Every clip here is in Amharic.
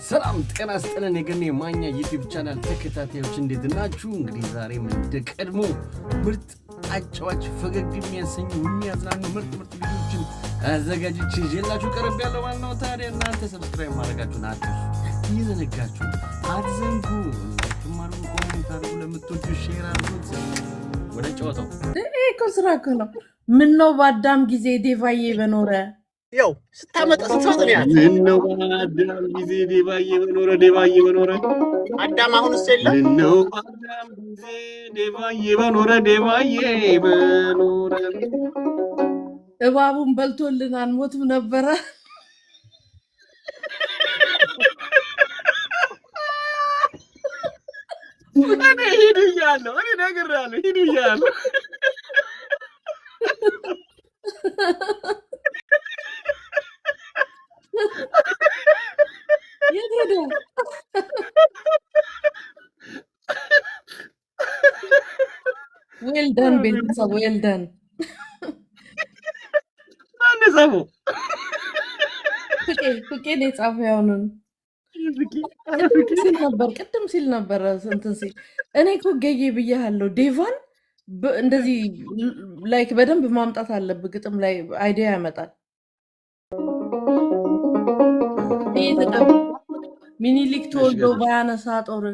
ሰላም ጤና ይስጥልን የገኔ ማኛ ዩቲዩብ ቻናል ተከታታዮች እንዴት ናችሁ? እንግዲህ ዛሬም እንደ ቀድሞ ምርጥ አጫዋች ፈገግ የሚያሰኙ የሚያዝናኑ ምርጥ ቪዲዮዎችን አዘጋጅቼ ይዤላችሁ ቀርብ ያለው ማለት ነው። ታዲያ እናንተ ሰብስክራይብ ማድረጋችሁን እየዘነጋችሁ አትዘንጉ። ትማሩ ኮሜንት አድርጉ፣ ለምትወዱ ሼር አድርጉት። ወደ ጨዋታው እኮ ስራ እኮ ነው። ምን ነው በአዳም ጊዜ ዴቫዬ በኖረ ያው ስታመጣ ስትፈጥ ነው ያለ ነው አዳም ጊዜ ዴቫዬ በኖረ አዳም አሁን እሰለ ነው አዳም ጊዜ ዴቫዬ በኖረ እባቡን በልቶልን አንሞትም ነበረ። እኔ ሂዱ እያለሁ እኔ ነግሬሃለሁ፣ ሂዱ እያለሁ የት ሄደ? ዌልደን ቤተሰብ ዌልደን። ማን የጻፈው? ፍቄ ነው የጻፈው። ያውኑን ቅድም ሲል ነበር እንትን ሲል እኔ እኮ ገዬ ብያለሁ። ዴቫን እንደዚህ ላይክ በደንብ ማምጣት አለብህ። ግጥም ላይ አይዲያ ያመጣል። ሚኒሊክ ተወልዶ ባያነሳ ጦር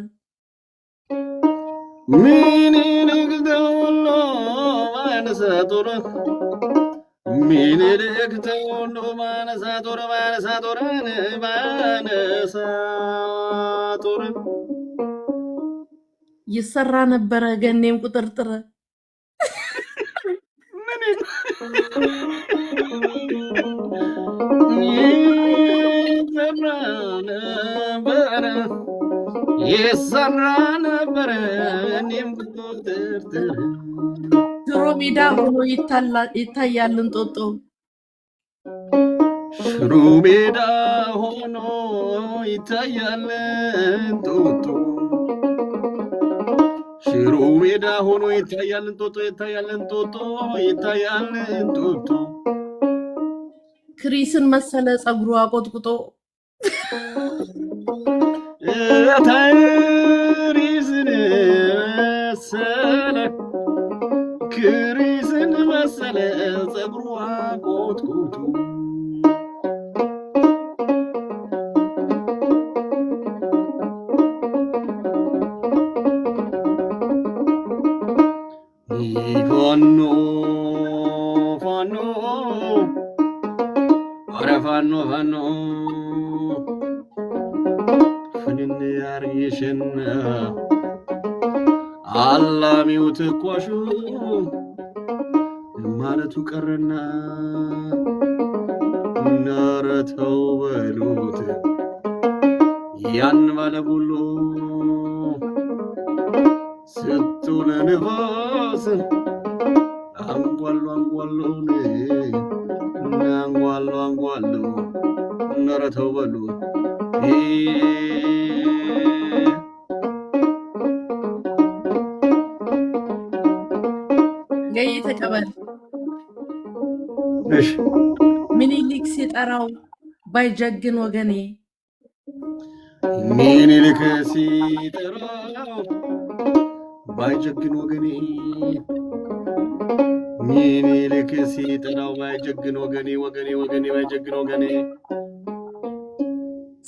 ሚኒሊክ ተወልዶ ባያነሳ ጦር ሚኒሊክ ተወልዶ ባያነሳ ጦር ይሰራ ነበረ ገኔም ቁጥርጥር ይሰራ ነበረ እኔም ቁጥርጥር ሽሮ ሜዳ ሆኖ ይታያል እንጦጦ ሽሮ ሜዳ ሆኖ ይታያል እንጦጦ ሽሮ ሜዳ ሆኖ ይታያል እንጦጦ ክሪስን መሰለ ጸጉሩ አቆጥቁጦ ክሪስን መሰለ ጸጉሩ አቆጥቁጦ ፋኖ ፍንን ያርየሽና አላሚው ትኳሹ ማለቱ ቀረና ነረተው በሉት ያን ባለጉሎ ስትውለ ንፋስ አንጓሎን አንጓሎ ነረተው በሉት ገይ ተቀበል። እሺ ሚኒሊክ ሲጠራው ባይጀግን ወገኔ ሚኒሊክ ሲጠራው ባይጀግን ወገኔ ሚኒሊክ ሲጠራው ባይጀግን ወገኔ ባይጀግን ወገኔ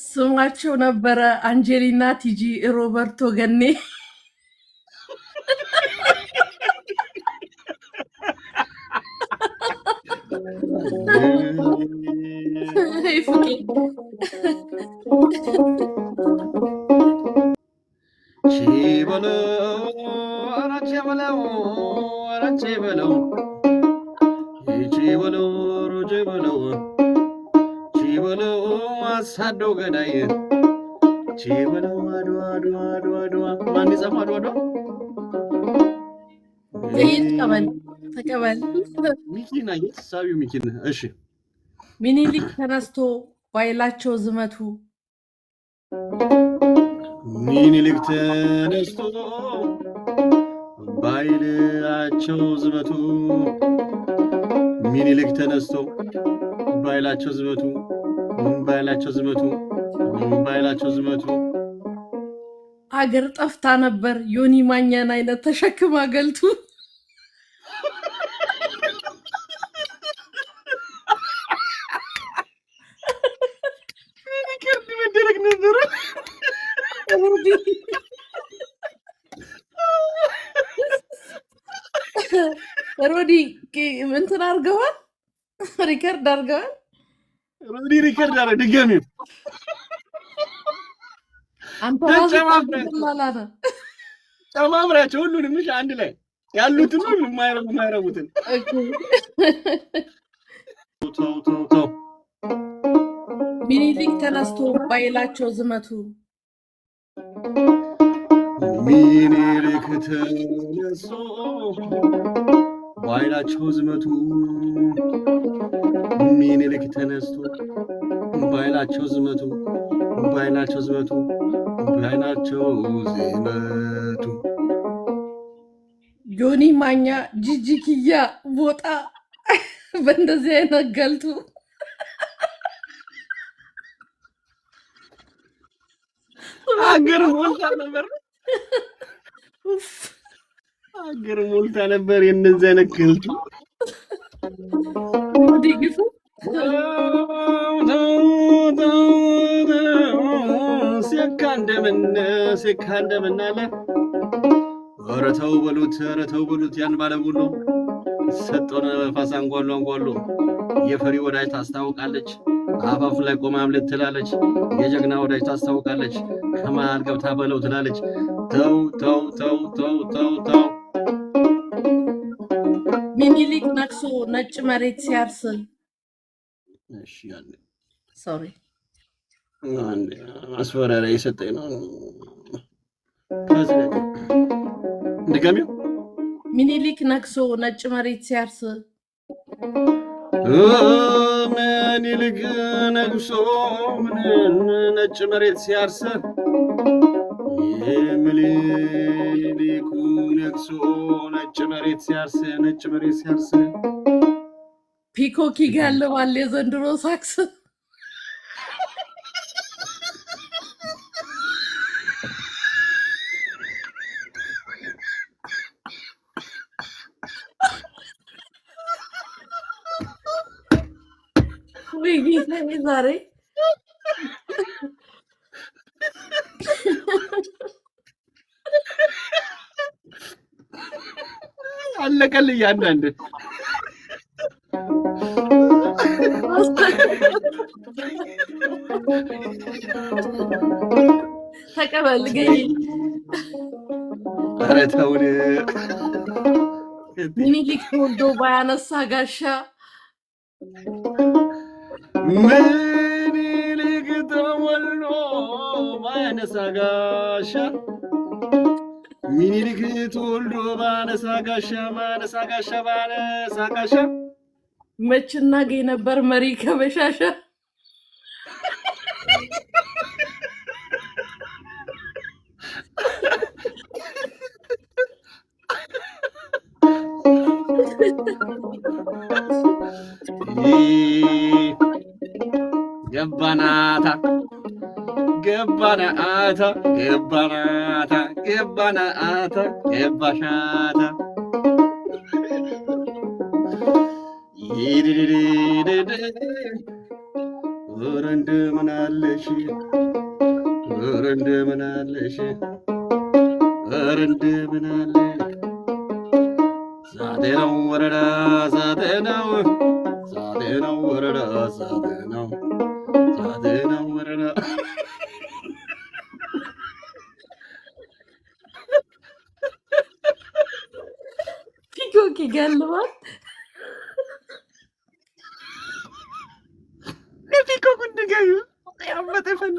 ስማቸው ነበረ አንጀሊና ቲጂ ሮበርቶ ገኔ ቺበለው አሳደው ገዳይ ቺበለው አድዋ ማን ይጻፈው አድዋ ተቀበል ሚኪና የሳቢው ሚኪና እሺ ሚኒሊክ ተነስቶ ባይላቸው ዝመቱ ሚኒሊክ ተነስቶ ባይላቸው ዝመቱ ሚኒሊክ ተነስቶ ባይላቸው ዝመቱ ባይላቸው ዝመቱ አገር ጠፍታ ነበር ዮኒ ማኛን አይነት ተሸክማ ገልቱ ሪከርድ መደረግ ነበር ሮዲ እንትን አድርገዋል ሪከርድ አድርገዋል ሮዲ ሪከርድ አረ ድገሚው አንተ ራስህ ጨማምራቸው ሁሉንም እሺ አንድ ላይ ያሉትን ሁሉ ማይረቡትን ተው ሚኒሊክ ተነስቶ ባይላቸው ዝመቱ ሚኒሊክ ተነስቶ ባይላቸው ዝመቱ ሚኒሊክ ተነስቶ ባይላቸው ዝመቱ ባይላቸው ዝመቱ ባይላቸው ዝመቱ ዮኒ ማኛ ጂጂኪያ ቦጣ በእንደዚህ አይነት ገልቱ አገር ሞልታ ነበር አገር ሞልታ ነበር የነዚህ አይነት ገልቱ ዲግፉ ሴካ እንደምን አለ ኧረ ተው በሉት ያን ባለጉሎ ሰጠውን ነፋስ አንጓሎ የፈሪ ወዳጅ ታስታውቃለች አፋፍ ላይ ቆማ አምልጥ ትላለች የጀግና ወዳጅ ታስታውቃለች ከመሃል ገብታ በለው ትላለች ተው ሚኒሊክ ነክሶ ነጭ መሬት ሲያርስ እሺ ያለ ሶሪ አንዴ ማስፈራሪያ የሰጠኝ ነው ከዚህ ድጋሚው ሚኒሊክ ነክሶ ነጭ መሬት ሲያርስ ሚኒሊክ ነክሶ ነጭ መሬት ሲያርስ ሚኒሊክ ነክሶ ነጭ መሬት ሲያርስ ፒኮክ ይጋልባል የዘንድሮ ሳክስ ዛሬ አለቀልኝ አንዳንድ ተቀበል ገይ ኧረ ተውን ሚኒሊክ ተወልዶ ባያነሳ ጋሻ ሚኒሊክ ተወልዶ ባያነሳ ጋሻ ሚኒሊክ ተወልዶ ባያነሳ ጋሻ መች እናገኝ ነበር መሪ ከበሻሻ ገባናታ ገባሻታ ኧረ እንደምን አለሽ ሳቴነው ወረዳ ሳቴነው ወረዳ ሳቴነው ወረዳ ፒኮክ ይጋልባል ፒኮክ እንደገዩ ያመተ ፈን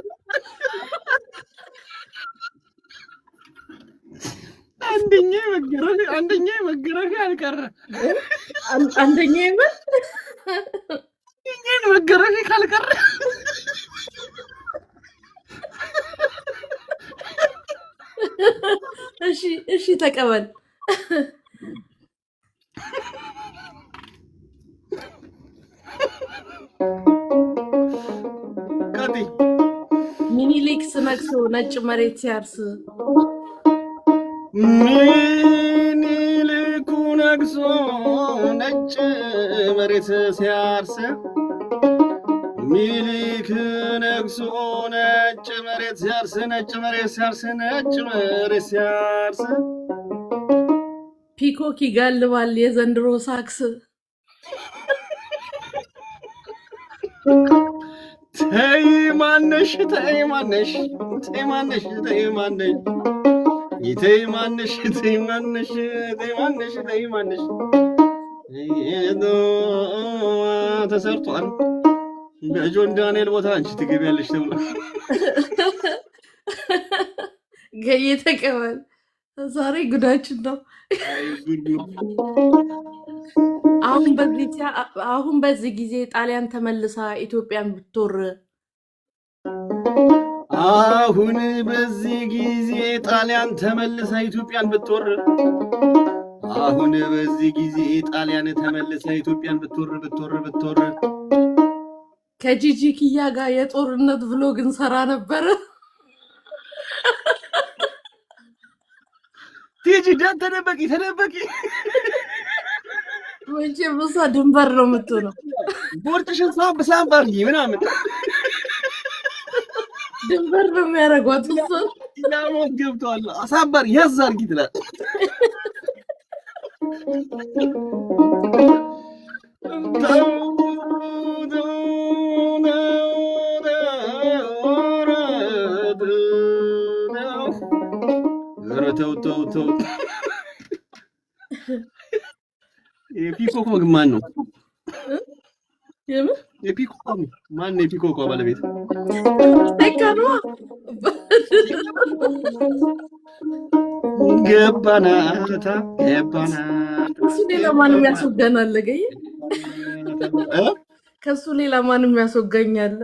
አንደኛ መገረፍ ያልቀረ አንደኛ ይመል ይሄን መገረፍ ካልቀረ እሺ ተቀበል ካቲ ሚኒሊክ ነግሶ ነጭ መሬት ሲያርስ ምኒልክ ነግሶ ነጭ መሬት ሲያርስ ሚኒሊክ ነግሶ ነጭ መሬት ሲያርስ ነጭ መሬት ሲያርስ ነጭ መሬት ሲያርስ ፒኮክ ይጋልባል የዘንድሮ ሳክስ ተይ ማነሽ ተይ ማነሽ ተይ ማነሽ ተይ ማነሽ ተይ ማነሽ ተይ ማነሽ ተይ ማነሽ ተይ ማነሽ ተሰርቷል በጆን ዳንኤል ቦታ አንቺ ትገቢያለሽ ተብሎ ገዬ ተቀበል ዛሬ ጉዳችን ነው። አሁን በዚህ ጊዜ ጣሊያን ተመልሳ ኢትዮጵያን ብትወር አሁን በዚህ ጊዜ ጣሊያን ተመልሳ ኢትዮጵያን ብትወር አሁን በዚህ ጊዜ ጣሊያን ተመልሳ ኢትዮጵያን ብትወር ከጂጂ ኪያ ጋር የጦርነት ብሎግ እንሰራ ነበር። ቲጂ ተደበቂ ወንጀ ብሳ ድንበር ነው የምትሆነው። ቦርጭሽን ሳብ አድርጊ ምናምን ድንበር ነው የሚያደርጓት እሷ ላሞት ገብቷል። አሳባር ያዝ አድርጊ ትላል። ተው የፒኮክ ማን ነው? የፒኮክ ማን ነው? የፒኮክ ባለቤት ገባናታ እሱ ሌላ ማንም ያስወጋናል። ገይ ከሱ ሌላ ማንም ያስወጋኛል።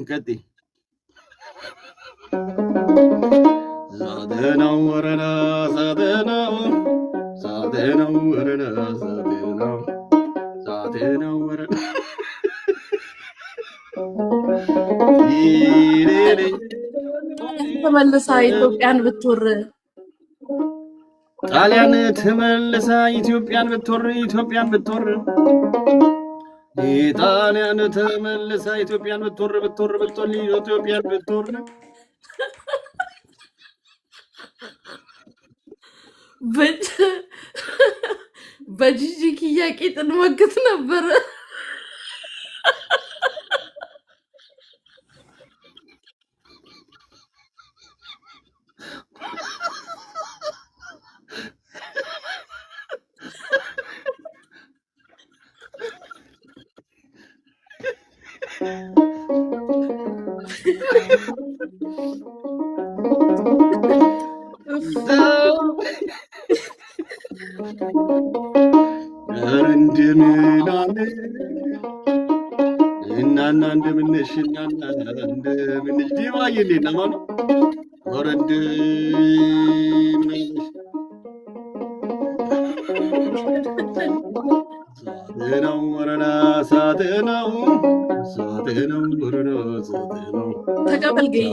ቀጥይ ዛደናው ወረና ዛደናው ወረና ዛደናው ወረና ተመልሳ ኢትዮጵያን ብትወር ጣሊያን ተመልሳ ኢትዮጵያን ብትወር ጣሊያን ተመልሳ ኢትዮጵያን ብትወር ኢትዮጵያን ብትወር በጂጂ ኪያ ቂጥን መግት ነበረ። እናና እንደምንሽ ዲባዬ እንዴት ነው ማለት ወረድ ሳተናው ወረና ሳተናው ወረና ሳተናው ተቀበል ገዬ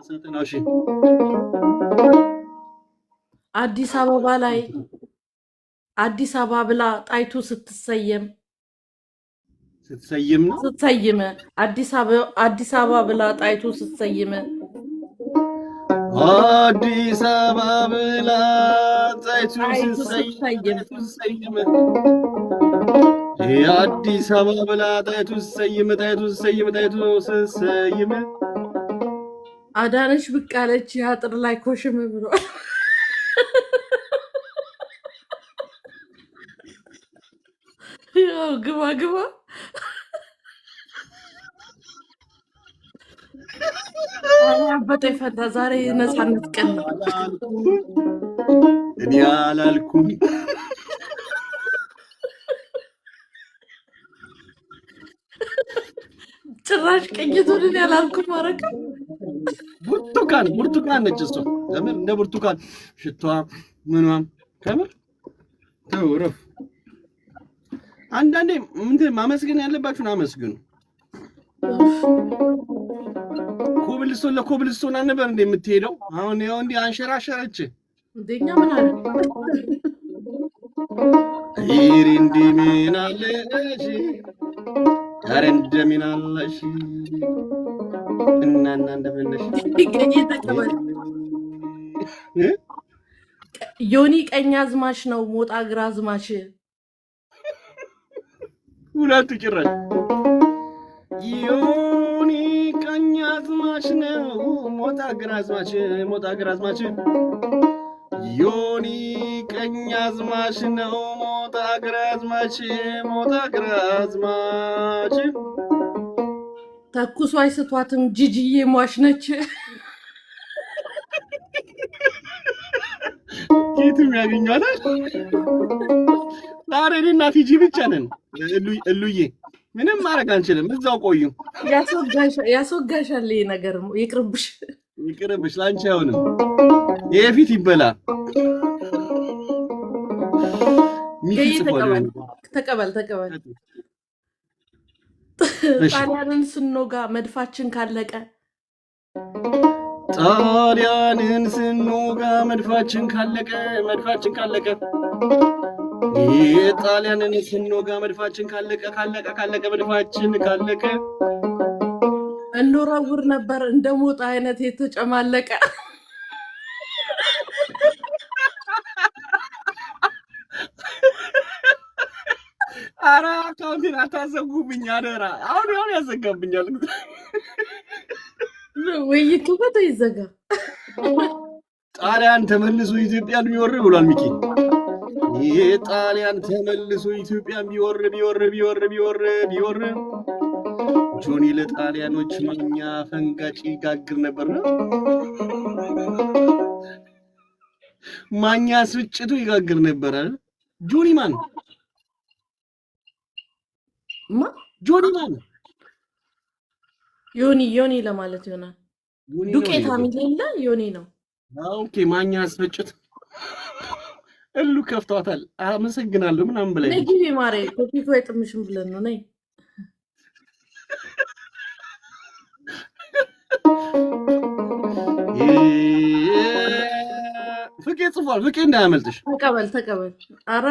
ሳተናው እሺ አዲስ አበባ ብላ ጣይቱ ስትሰየም አዲስ አበባ ብላ ጣይቱ ስትሰየም አዲስ አበባ ብላ ጣይቱ ስትሰየም አዲስ አበባ ብላ ጣይቱ ስትሰየም አዳነች ብቅ አለች አጥር ላይ ኮሽም ብሏል። ግባ በጣም ፈታ። ዛሬ ነፃነት ቀን ነው። እኔ አላልኩም ጭራሽ ቅኝቱን እኔ አላልኩም። አረከ ብርቱካን ነች እሷ። ለምን እንደ ብርቱካን ሽቷ ምኗም ከምር ተውረፍ አንዳንዴ ምንድን ማመስገን ያለባችሁን አመስግኑ። ኮብልስቶን ለኮብልስቶን ነበር እንደምትሄደው አሁን ያው እንዲህ አንሸራሸረች እንደኛ ምን አለ ይሪ እንደሚናለሽ ዛሬ እንደሚናለሽ እናና እንደምነሽ ዮኒ ቀኛዝማች ነው ሞጣ ግራዝማች ሁለቱ ጭራሽ ዮኒ ቀኛዝማች ነው ሞጣ ግራዝማች ዮኒ ቀኛዝማች ነው ሞጣ ግራዝማች ተኩሷ አይስቷትም ጂጂዬ ሟች ነች ኪቱም ያገኛታል ዛሬና ቲጂ ብቻ ነን እሉዬ ምንም ማድረግ አንችልም እዛው ቆዩ ያስወጋሻል ነገር ይቅርብሽ ላንቺ አይሆንም የፊት ይበላ ተቀበል ጣሊያንን ስንወጋ መድፋችን ካለቀ የጣሊያንን ስንወጋ መድፋችን ካለቀ መድፋችን ካለቀ እንወራውር ነበር እንደ ሞጣ አይነት የተጨማለቀ አራ አካውንቴን አታዘጉብኝ አደራ አሁን ያዘጋብኛል ውይይቱ ይዘጋ ጣሊያን ተመልሶ ኢትዮጵያን ቢወር ብሏል ሚኪ የጣሊያን ተመልሶ ኢትዮጵያን ቢወር ጆኒ ለጣሊያኖች ማኛ ፈንጋጭ ይጋግር ነበር ማኛ ስጭቱ ይጋግር ነበር ጆኒ ማን ዮኒ ለማለት ይሆናል ዱቄት አሚሌላ ዮኒ ነው ኦኬ ማኛ ስጭት እሉ ከፍቷታል አመሰግናለሁ ምናምን ብለኝ ነጊ ማሬ ኮፒኮ አይጥምሽም ብለን ነው ነይ ፍቄ ጽፏል ፍቄ እንዳያመልጥሽ ተቀበል አረ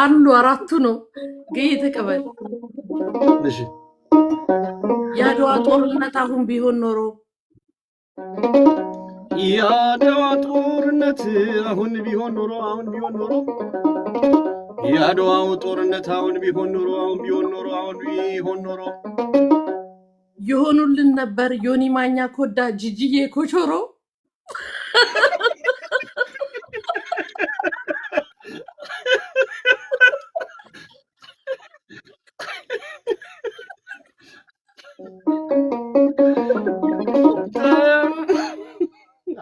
አሉ አራቱ ነው ገይ ተቀበል እሺ ያድዋ ጦርነት አሁን ቢሆን ኖሮ ያድዋ ጦርነት አሁን ቢሆን ኖሮ ያድዋው ጦርነት አሁን ቢሆን ኖሮ ይሆኑልን ነበር ዮኒ ማኛ ኮዳ ጂጂዬ ኮቾሮ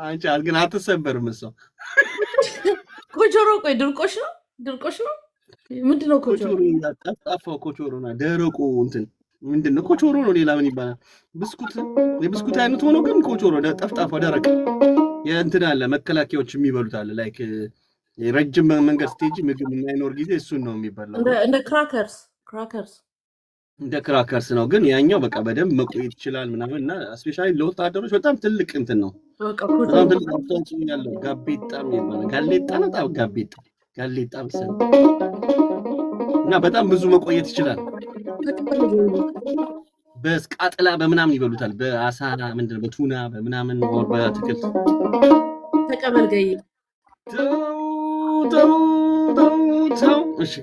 አንቺ ግን አትሰበርም እሷ ኮቾሮ ቆይ ድርቆሽ ነው ምንድነው ኮቾሮ ጠፍጣፋው ኮቾሮና ደረቁ እንትን ምንድነው ኮቾሮ ነው ሌላ ምን ይባላል የብስኩት አይነት ሆኖ ግን ኮቾሮ ጠፍጣፋው ደረቅ የእንትን አለ መከላከያዎች የሚበሉት አለ ላይክ የረጅም መንገድ ስቴጅ ምግብ የማይኖር ጊዜ እሱን ነው የሚበላው እንደ ክራከርስ እንደ ክራከርስ ነው ግን ያኛው በቃ በደንብ መቆየት ይችላል ምናምን እና ስፔሻሊ ለወታደሮች በጣም ትልቅ እንትን ነው በጣም ትልቅ አስተዋጽኦ ያለው ጋቤጣም ይባላል ጋሌጣ መሰለኝ እና በጣም ብዙ መቆየት ይችላል በስቃጥላ በምናምን ይበሉታል በአሳ ምንድነው በቱና በምናምን ወር በትክክል ተቀበል ገይ ተው እሺ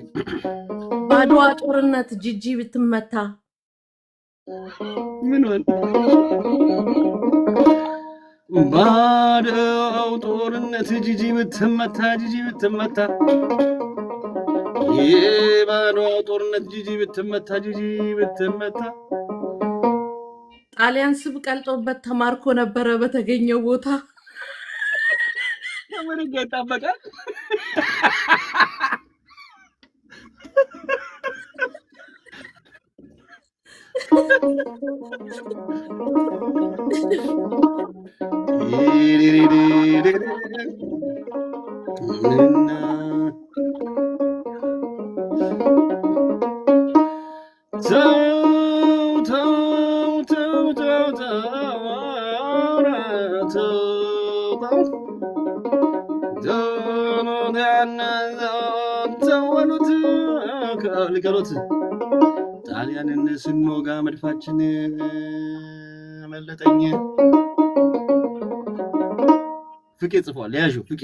ባድዋ ጦርነት ጂጂ ብትመታ ምን ወል ባድዋው ጦርነት ጂጂ ብትመታ የባድዋው ጦርነት ጂጂ ብትመታ ጣሊያን ስብ ቀልጦበት ተማርኮ ነበረ በተገኘው ቦታ ምን ይጣበቃል በሉት ከልከሎት ጣሊያንን ስንወጋ መድፋችን መለጠኝ ፍቄ ጽፏል ያዡ ፍቄ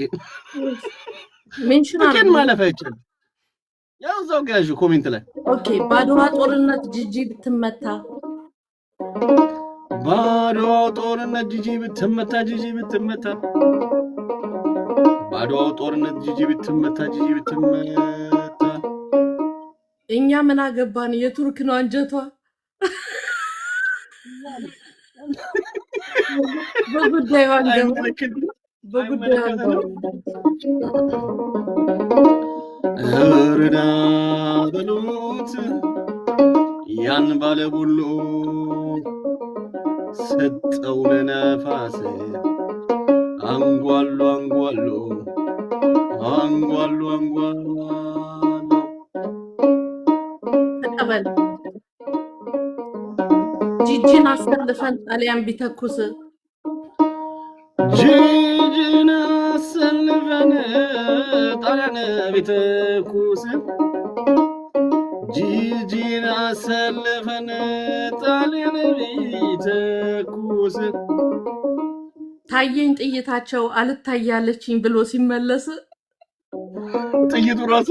ሜንሽን ፍቄን ማለፍ አይቻልም ያው እዛው ጋር ያዡ ኮሜንት ላይ ኦኬ ባድዋ ጦርነት ጂጂ ብትመታ ባድዋው ጦርነት ጂጂ ብትመታ ባድዋው ጦርነት ጂጂ ብትመታ እኛ ምን አገባን የቱርክ ነው አንጀቷ በጉዳዩ አንገባ እርዳ በሉት ያን ባለቡሉ ሰጠው ለነፋስ አንጓሉ ተቀበል ጂጂን አሰልፈን ጣሊያን ቢተኩስ ጂጂን አሰልፈን ጣሊያን ቢተኩስ ጂጂን አሰልፈን ጣሊያን ቢተኩስ ታየኝ ጥይታቸው አልታያለችኝ ብሎ ሲመለስ ጥይቱ ራሱ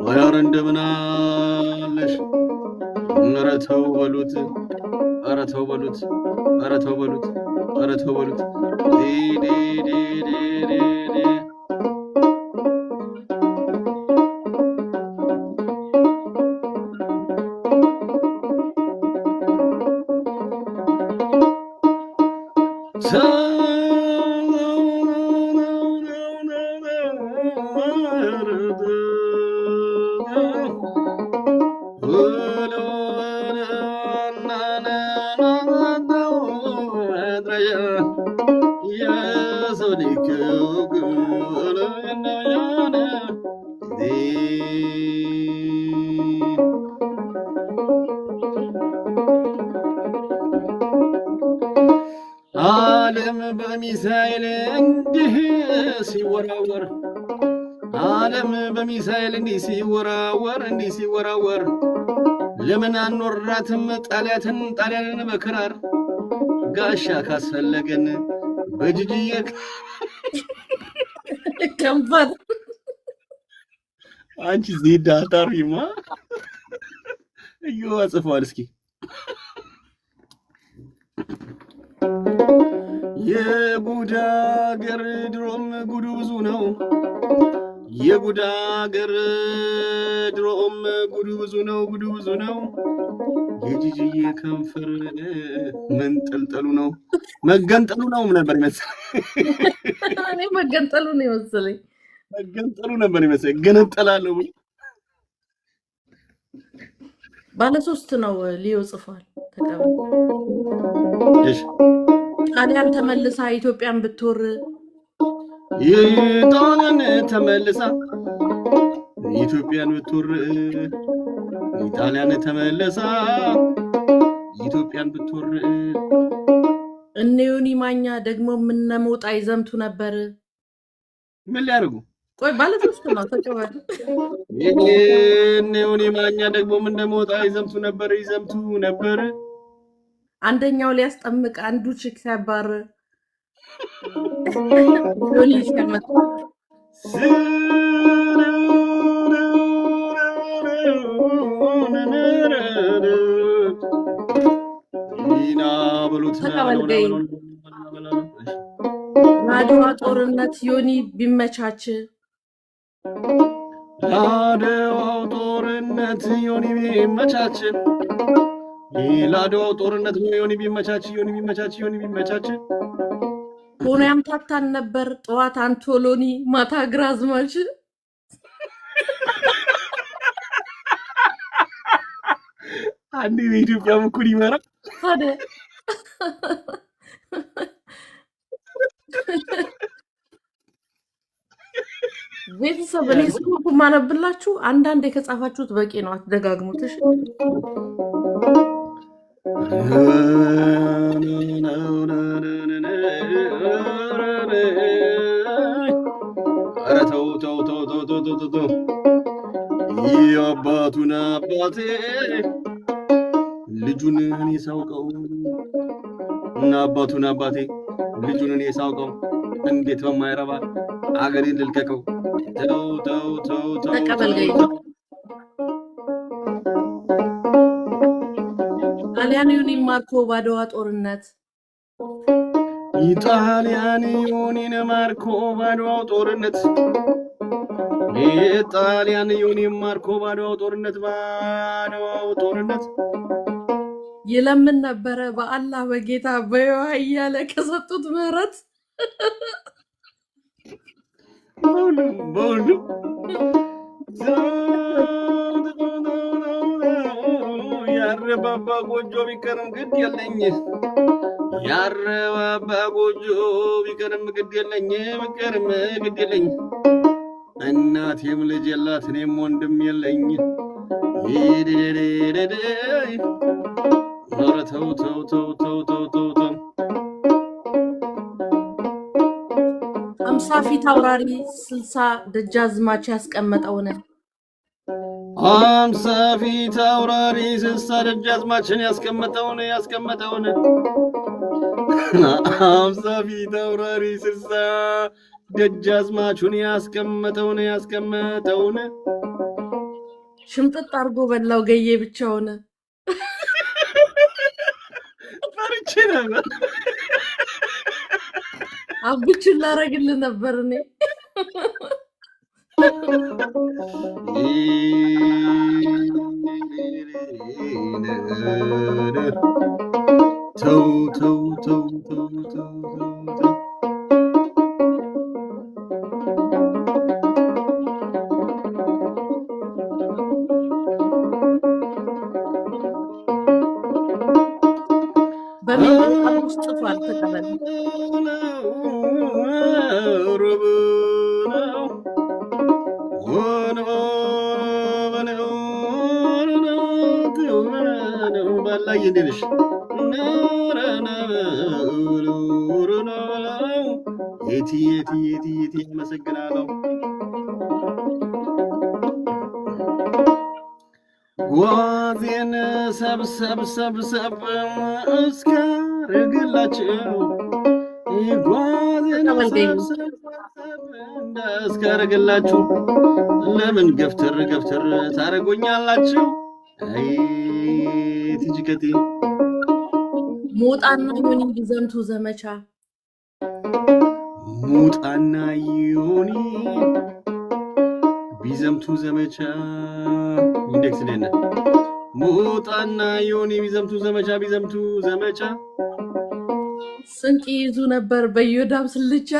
ወያር እንደምናለሽ ኧረ ተው በሉት ዓለም በሚሳኤል እንዲህ ሲወራወር ዓለም በሚሳኤል እንዲህ ሲወራወር ለምን አንወራትም ጣሊያንን በክራር ጋሻ ካስፈለገን በጂጂዬ ከንፈር አንቺ ዜዳ ታሪማ እየዋ ጽፏል እስኪ የጉድ አገር ድሮም ጉዱ ብዙ ነው የጉድ አገር ድሮም ጉዱ ብዙ ነው የጂጂዬ ከንፈር መንጠልጠሉ ነው መገንጠሉ ነው ነበር መሰለኝ እኔ መገንጠሉ ነው መሰለኝ ገነጠላለሁ ባለ 3 ነው ሊዮ ጽፏል ተቀበል እሺ ጣሊያን ተመልሳ ኢትዮጵያን ብትወር የጣሊያን ተመልሳ ኢትዮጵያን ብትወር ጣሊያን ተመልሳ ኢትዮጵያን ብትወር እነ ዮኒ ማኛ ደግሞ ምነሞጣ ይዘምቱ ነበር ምን ሊያርጉ ቆይ ባለ 3 ነው ተቀበል እነ ዮኒ ማኛ ደግሞ ምነሞጣ ይዘምቱ ነበር አንደኛው ሊያስጠምቅ አንዱ ቺክ ሲያባር ዮኒ ሲያመጣ ኢና በሉት ለአድዋ ጦርነት ዮኒ ቢመቻች ለአድዋው ጦርነት ዮኒ ቢመቻች ለአድዋው ጦርነት ዮኒ ቢመቻች ሆኖ ያምታታን ነበር ጠዋት አንቶሎኒ ማታ ግራዝማች አንዴ በኢትዮጵያ በኩል ይመራ ታዲያ ቤተሰብ እኔ ስኩፕ ማነብላችሁ አንዳንዴ ከጻፋችሁት በቂ ነው አትደጋግሙት እሺ ኧረ ተው ተው ተው ተው ተው ተው ተው የአባቱን አባቴ ልጁን እኔ ሳውቀው እና አባቱን አባቴ ልጁን እኔ ሳውቀው እንዴት በማይረባ አገሬን ልልቀቀው። ተው ተው ተው ተው ተቀበል ገይ ጣሊያኑን ማርኮ ባድዋ ጦርነት ኢጣሊያኑን ማርኮ ባድዋው ጦርነት ኢጣሊያኑን ማርኮ ባድዋው ጦርነት ባድዋው ጦርነት ይለምን ነበረ በአላህ በጌታ በይዋ እያለ ከሰጡት ምህረት በሁሉ ያረባባ ጎጆ ቢቀርም ግድ የለኝ ያረባባ ጎጆ ቢቀርም ግድ የለኝ ቢቀርም ግድ የለኝ እናቴም ልጅ የላት እኔም ወንድም የለኝ ኧረ ተው ተው ተው ተው ተው ተው ተው 50 ፊት አውራሪ 60 ደጃዝማች ያስቀመጠውን 50 ፊት አውራሪ 60 ደጃዝማችን ያስቀመጠውን 50 ፊት አውራሪ 60 ደጃዝማቹን ያስቀመጠውን ሽምጥጥ አርጎ በላው ገዬ ብቻውን ፈርቼ ነበር አብችን ላረግልህ ነበር እኔ ተው ተው ተው ተው ተው በሚል ውስጥ ቷል ተቀበል ባላይ እንዴሽ ኤቲ መሰግናለሁ ጓዜን ሰብሰብ እስካረግላችሁ ጓዜን ሰብሰብ እስካረግላችሁ ለምን ገፍተር ታረጉኛላችሁ? አይ ትጅከቲ ሞጣና ዮኒ ቢዘምቱ ዘመቻ ሞጣና ዮኒ ቢዘምቱ ዘመቻ ኢንዴክስ ለና ሞጣና ዮኒ ቢዘምቱ ዘመቻ ስንቅ ይዙ ነበር በዮዳብ ስልቻ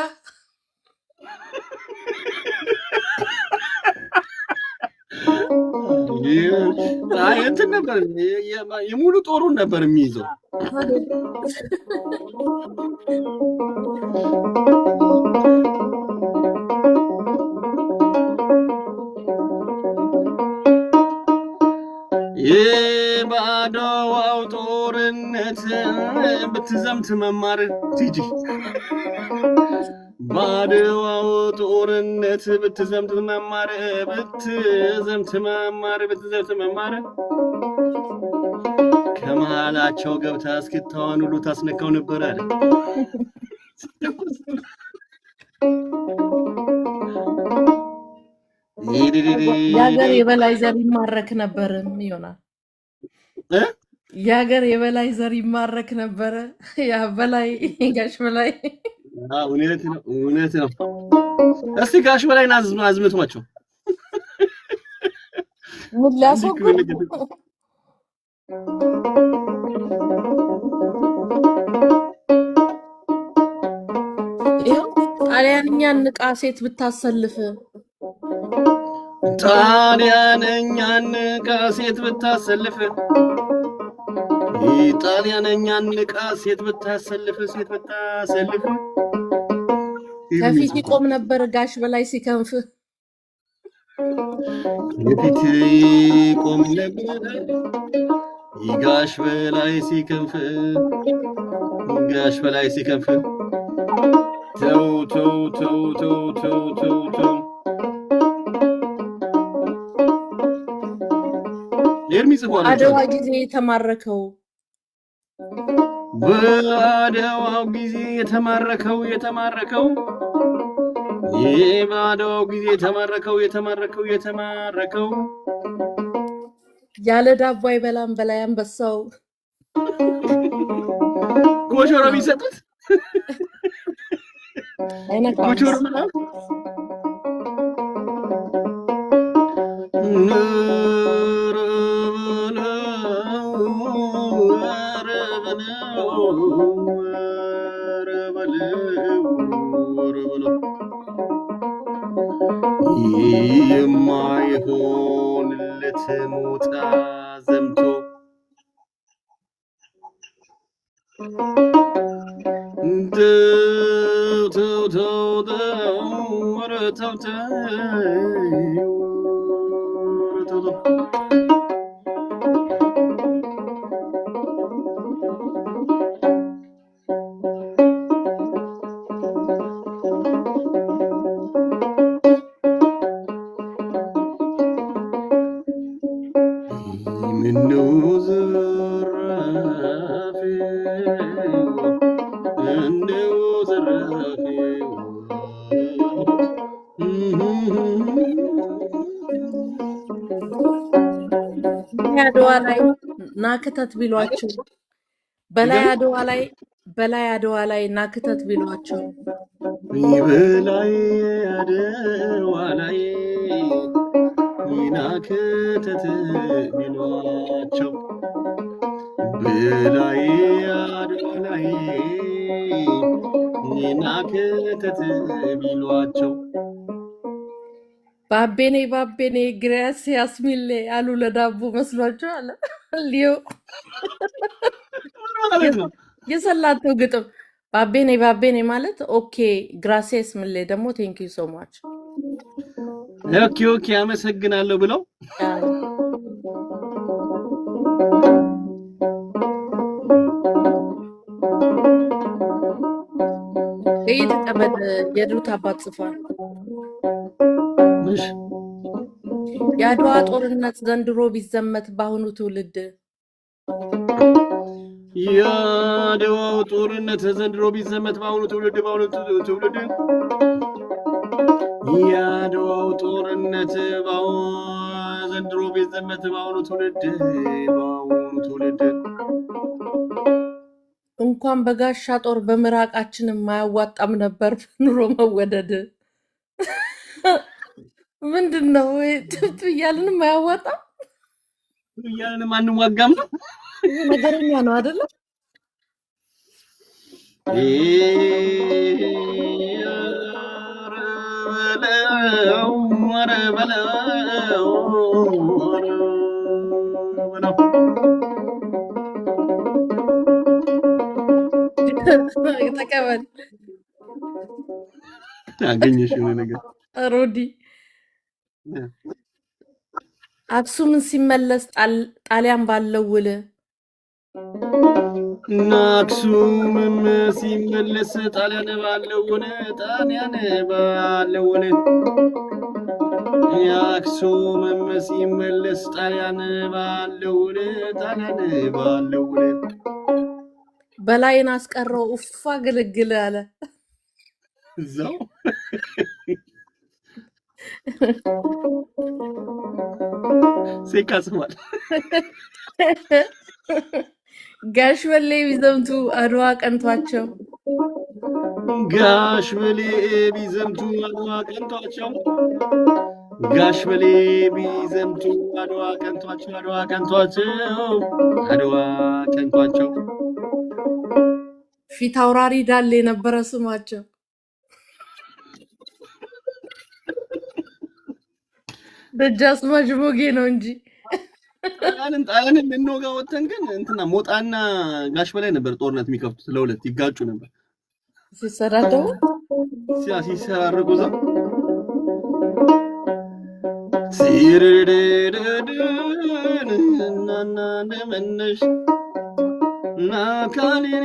አይ እንትን ነበር የሙሉ ጦሩን ነበር የሚይዘው የባድዋው ጦርነት ብትዘምት መማር ትጂ ባድዋው ጦርነት ብትዘምት መማር ከመሃላቸው ገብታ እስክታዋን ሁሉ ታስነካው ነበር አለ ያገር የበላይ ዘር ይማረክ ነበር ይሆናል ያገር የበላይ ዘር ይማረክ ነበር ያ በላይ ጋሽ በላይ እውነት ነው እስቲ ጋሽ በላይ አዝምቷቸው ምን ላስወግድ ጣሊያንኛን ንቃ ሴት ብታሰልፍ ጣሊያንኛን ንቃ ሴት ብታሰልፍ ከፊት ይቆም ነበር ጋሽ በላይ ሲከንፍ ከፊት ይቆም ነበር ጋሽ በላይ ሲከንፍ ተው ኤርሚ ጽፏል። አድዋ ጊዜ የተማረከው በአድዋው ጊዜ የተማረከው በአድዋው ጊዜ የተማረከው ያለ ዳቦ አይበላም በላይ አንበሳው ኮቾሮ ቢሰጡት አይነካም። ኮቾሮ ማለት የማይሆንለት ሞታ ዘምቶ አድዋ ላይ ናክተት ቢሏቸው በላይ አድዋ ላይ ናክተት ቢሏቸው በላይ አድዋ ላይ ናክተት ቢሏቸው በላይ አድዋ ላይ ናክተት ቢሏቸው ባቤኔ ግሬሲያስ ሚሌ አሉ ለዳቦ መስሏቸው አለ ሊዮ የሰላተው ግጥም ባቤኔ ማለት ኦኬ ግራሲያስ ሚሌ ደግሞ ቴንክ ዩ ሶ ማች ኦኬ አመሰግናለሁ ብለው ተቀበል የድሩት አባት ጽፏል። የአድዋ ጦርነት ዘንድሮ ቢዘመት በአሁኑ ትውልድ የአድዋው ጦርነት ዘንድሮ ቢዘመት በአሁኑ ትውልድ የአድዋው ጦርነት ዘንድሮ ቢዘመት በአሁኑ ትውልድ እንኳን በጋሻ ጦር በምራቃችን የማያዋጣም ነበር ኑሮ መወደድ። ምንድነው ትብት እያልን የማያዋጣም እያልን አንዋጋም ነው ነገረኛ ነው አይደለ? ተቀበል አገኘሽ የሆነ ነገር ሮዲ አክሱምን ሲመለስ ጣሊያን ባለው ውል አክሱምም ሲመለስ ጣሊያን ባለው ውል አክሱምም ሲመለስ ጣሊያን ባለው ውል በላይን አስቀረው ኡፋ ግልግል አለ እዛው ሲካስማል ጋሽ በሌ ቢዘምቱ አድዋ ቀንቷቸው ጋሽ በሌ ቢዘምቱ አድዋ ቀንቷቸው ፊት አውራሪ ዳሌ የነበረ ስማቸው ደጃዝማች ሞጌ ነው እንጂ ጣሊያንን ልንወጋ ወተን ግን እንትና ሞጣና ጋሽ በላይ ነበር ጦርነት የሚከፍቱት ለሁለት ይጋጩ ነበር ሲሰራደው ሲሰራረጉ ዘው ሲርድድድን እናና እንደመነሽ ናካሊን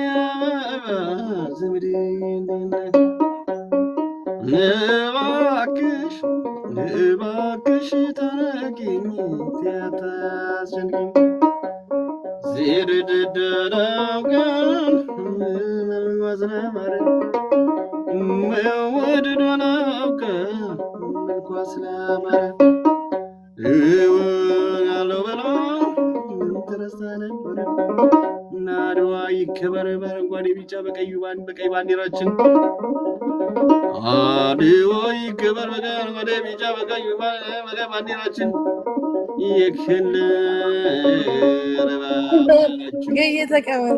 ዘምዲ እባክሽ እባክሽ ታረቂኝ ታስጨንቂኝ ዝርድድረው ቀን መዝነመር መወድዶነው ቀን መልኳ ስላማረ እወጋለሁ ብለው ተረሳ ነበር እና አድዋ ይከበር በአረንጓዴ ቢጫ በቀይ ባንዲራችን አድዋ ይከበር በአረንጓዴ ቢጫ በቀይ ባንዲራችን ገዬ ተቀበል።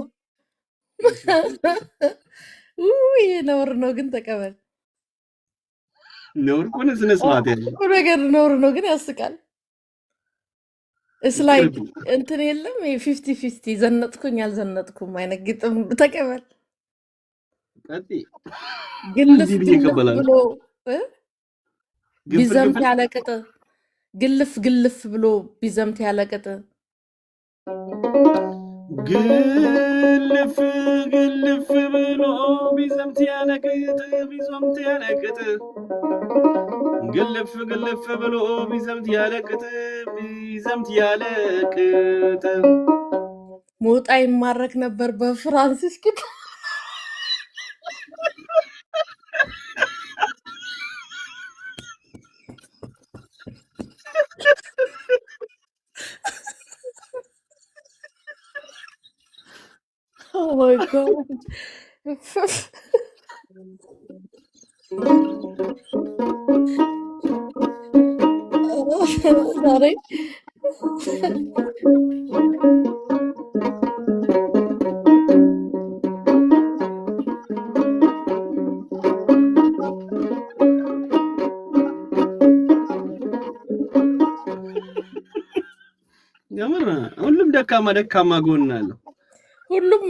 ይሄ ነውር ነው ግን ተቀበል። ነውር ኮነ ስነ ስርዓት ያለው ነገር ነውር ነው ግን ያስቃል። እስላይክ እንትን የለም 50-50 ዘነጥኩኝ አልዘነጥኩም አይነት ግጥም ተቀበል። ግልፍ ብሎ ቢዘምት ያለቅጥ ግልፍ ብሎ ቢዘምት ያለቅጥ ግልፍ ብሎ ቢዘምት ያለቅጥ ግልፍ ብሎ ቢዘምት ያለቅጥ ሞጣ ይማረክ ነበር በፍራንሲስ ኪድ Oh my god. Sorry. ያምራ ሁሉም ደካማ ጎን አለው። ሁሉም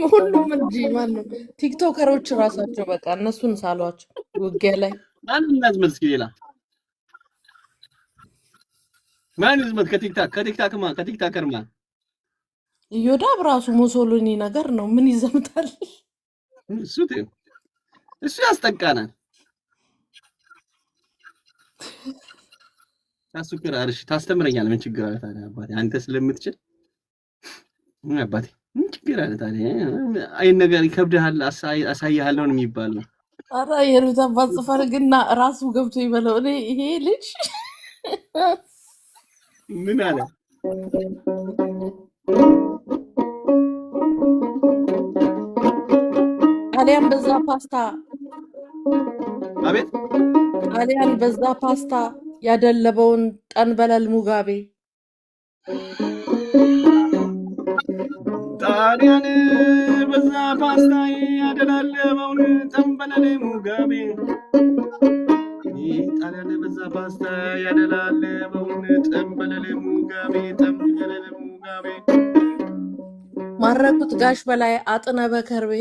እንጂ ማነው ቲክቶከሮች ራሳቸው በቃ እነሱን ሳሏቸው ውጊያ ላይ ማን እናዝመት እስኪ ሌላ ማን ይዝመት ከቲክታከር ማን እዮዳብ ራሱ ሙሶሎኒ ነገር ነው ምን ይዘምታል እሱ ያስጠቃናል ታሱከራ አርሽ ታስተምረኛል ምን ችግር አለ ታዲያ አባቴ አንተ ስለምትችል አባቴ ምን ችግር አለ ታዲያ አይን ነገር ይከብድሃል አሳይሃለሁ ነው የሚባለው አራ የሩታ ባጽፈር ግና ራሱ ገብቶ ይበለው እኔ ይሄ ልጅ ምን አለ አሊያን በዛ ፓስታ አቤት አሊያን በዛ ፓስታ ያደለበውን ጠንበለል ሙጋቤ ጣሊያን በዛ ፓስታ ያደላለበውን ጠንበለል ሙጋቤ ጣሊያን በዛ ፓስታ ያደላለበውን ጠንበለል ሙጋቤ ማረኩት ጋሽ በላይ አጥነ በከርቤ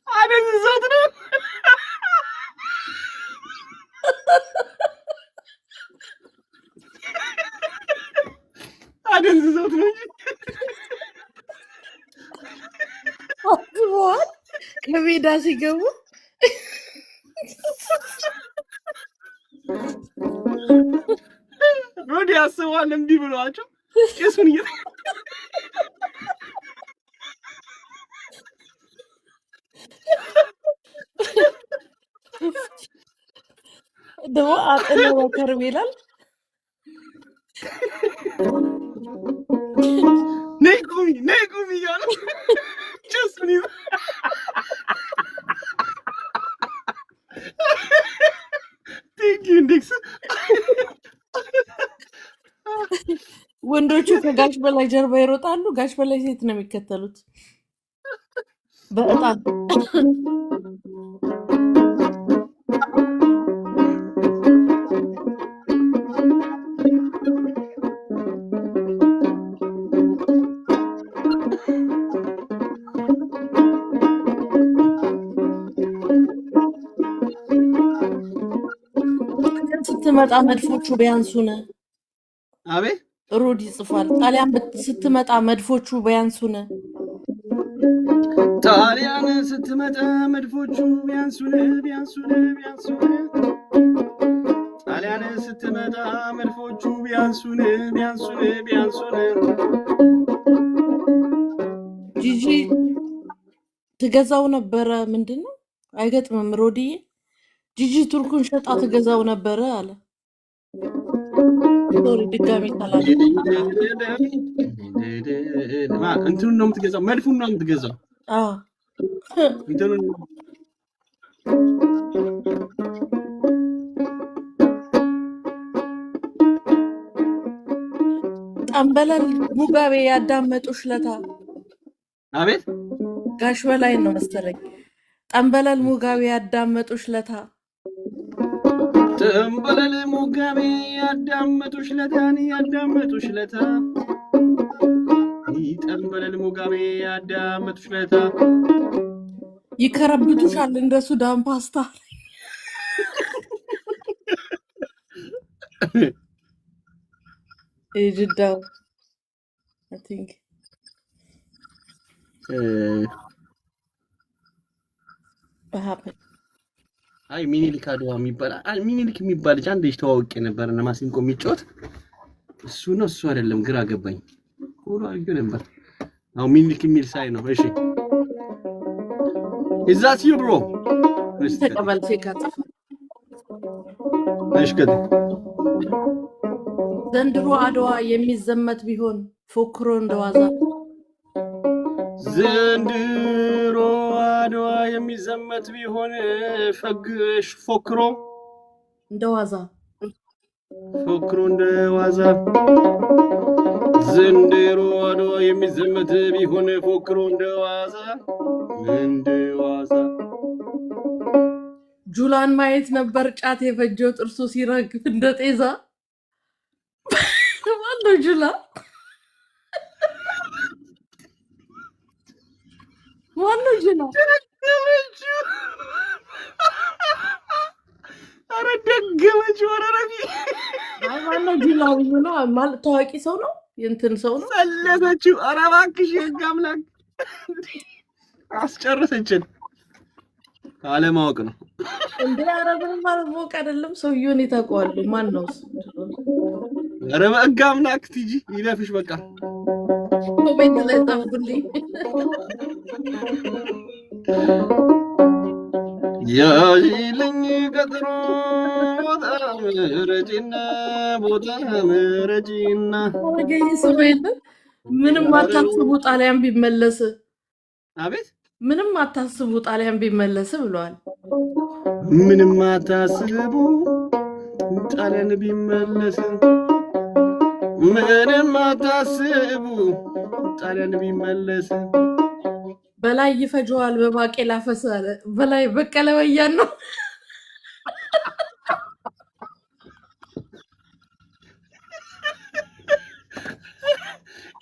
አደንዘት ነው አደንዘት ነው እንጂ አጥዋል ከሜዳ ሲገቡ ሮዲ ያስባል እንዲህ ብለዋቸው ቄሱን ደግሞ አጥነ በከርቤ ይላል ነይ ቁሚ እያሉ ቄሱን ኢንዴክስ ወንዶቹ ከጋሽ በላይ ጀርባ ይሮጣሉ ጋሽ በላይ ሴት ነው የሚከተሉት በጣም ስትመጣ መድፎቹ ቢያንሱን አቤት ሮዲ ጽፏል ጣሊያን ስትመጣ መድፎቹ ቢያንሱን ጣሊያን ስትመጣ መድፎቹ ቢያንሱን ጣሊያን ስትመጣ መድፎቹ ቢያንሱን ጂጂ ትገዛው ነበረ ምንድነው አይገጥምም ሮዲዬ ጂጂ ቱርኩን ሸጣ ትገዛው ነበረ አለ ሶሪ ድጋሚ ታላለ እንትኑን ነው የምትገዛው መድፉን ነው የምትገዛው እንትኑን ጠንበለል ሙጋቤ ያዳመጡሽ ለታ አቤት ጋሽ በላይ ነው መሰለኝ ጠንበለል ሙጋቤ ያዳመጡሽ ለታ ጠንበለል ሙጋቤ ያዳመጡሽ ለታ ጠንበለል ሙጋቤ ያዳመጡሽ ለታ ይከረብቱሻል እንደ ሱዳን ፓስታ ይጅዳው I think what happened አይ ሚኒሊክ አድዋ ሚኒሊክ የሚባል ልጅ አንድ ልጅ ተዋውቄ ነበር እና ማሲንቆ የሚጫወት እሱ ነው እሱ አይደለም ግራ ገባኝ ሁሉ አልገ ነበር አው ሚኒሊክ የሚል ሳይ ነው እሺ is that you bro ተቀበል ፌካት እሺ ከደ ዘንድሮ አድዋ የሚዘመት ቢሆን ፎክሮ እንደዋዛ ዘንድሮ አድዋ የሚዘመት ቢሆን ፈግሽ ፎክሮ እንደዋዛ ዘንድሮ አድዋ የሚዘመት ቢሆን ፎክሮ እንደዋዛ ጁላን ማየት ነበር ጫት የፈጀው ጥርሱ ሲረግፍ እንደ ጤዛ ማነው ጁላ አረ ደገመች ወረረፊ ማነው ጁላ ነው ማለት ታዋቂ ሰው ነው የእንትን ሰው ነው ሰለበችው አረ እባክሽ የጋምላክ አስጨረሰችን አለማወቅ ነው እንዴ አረብን ማለት ሞቅ አይደለም ሰውየውን ይታቋሉ ማን ነው አረ በጋምላክ ትጂ ይለፍሽ በቃ ቤት ላይ ጣፍልኝ ያይልኝ ቀጥሮ ቦታ መረጂና ወገይ ሰበይነ ምንም አታስቡ ጣሊያን ቢመለስ አቤት ምንም አታስቡ ጣሊያን ቢመለስ ብለዋል ምንም አታስቡ ጣሊያን ቢመለስ ምንም አታስቡ ጣሊያን ቢመለስ በላይ ይፈጀዋል በባቄላ ፈሳለ በላይ በቀለ ወያን ነው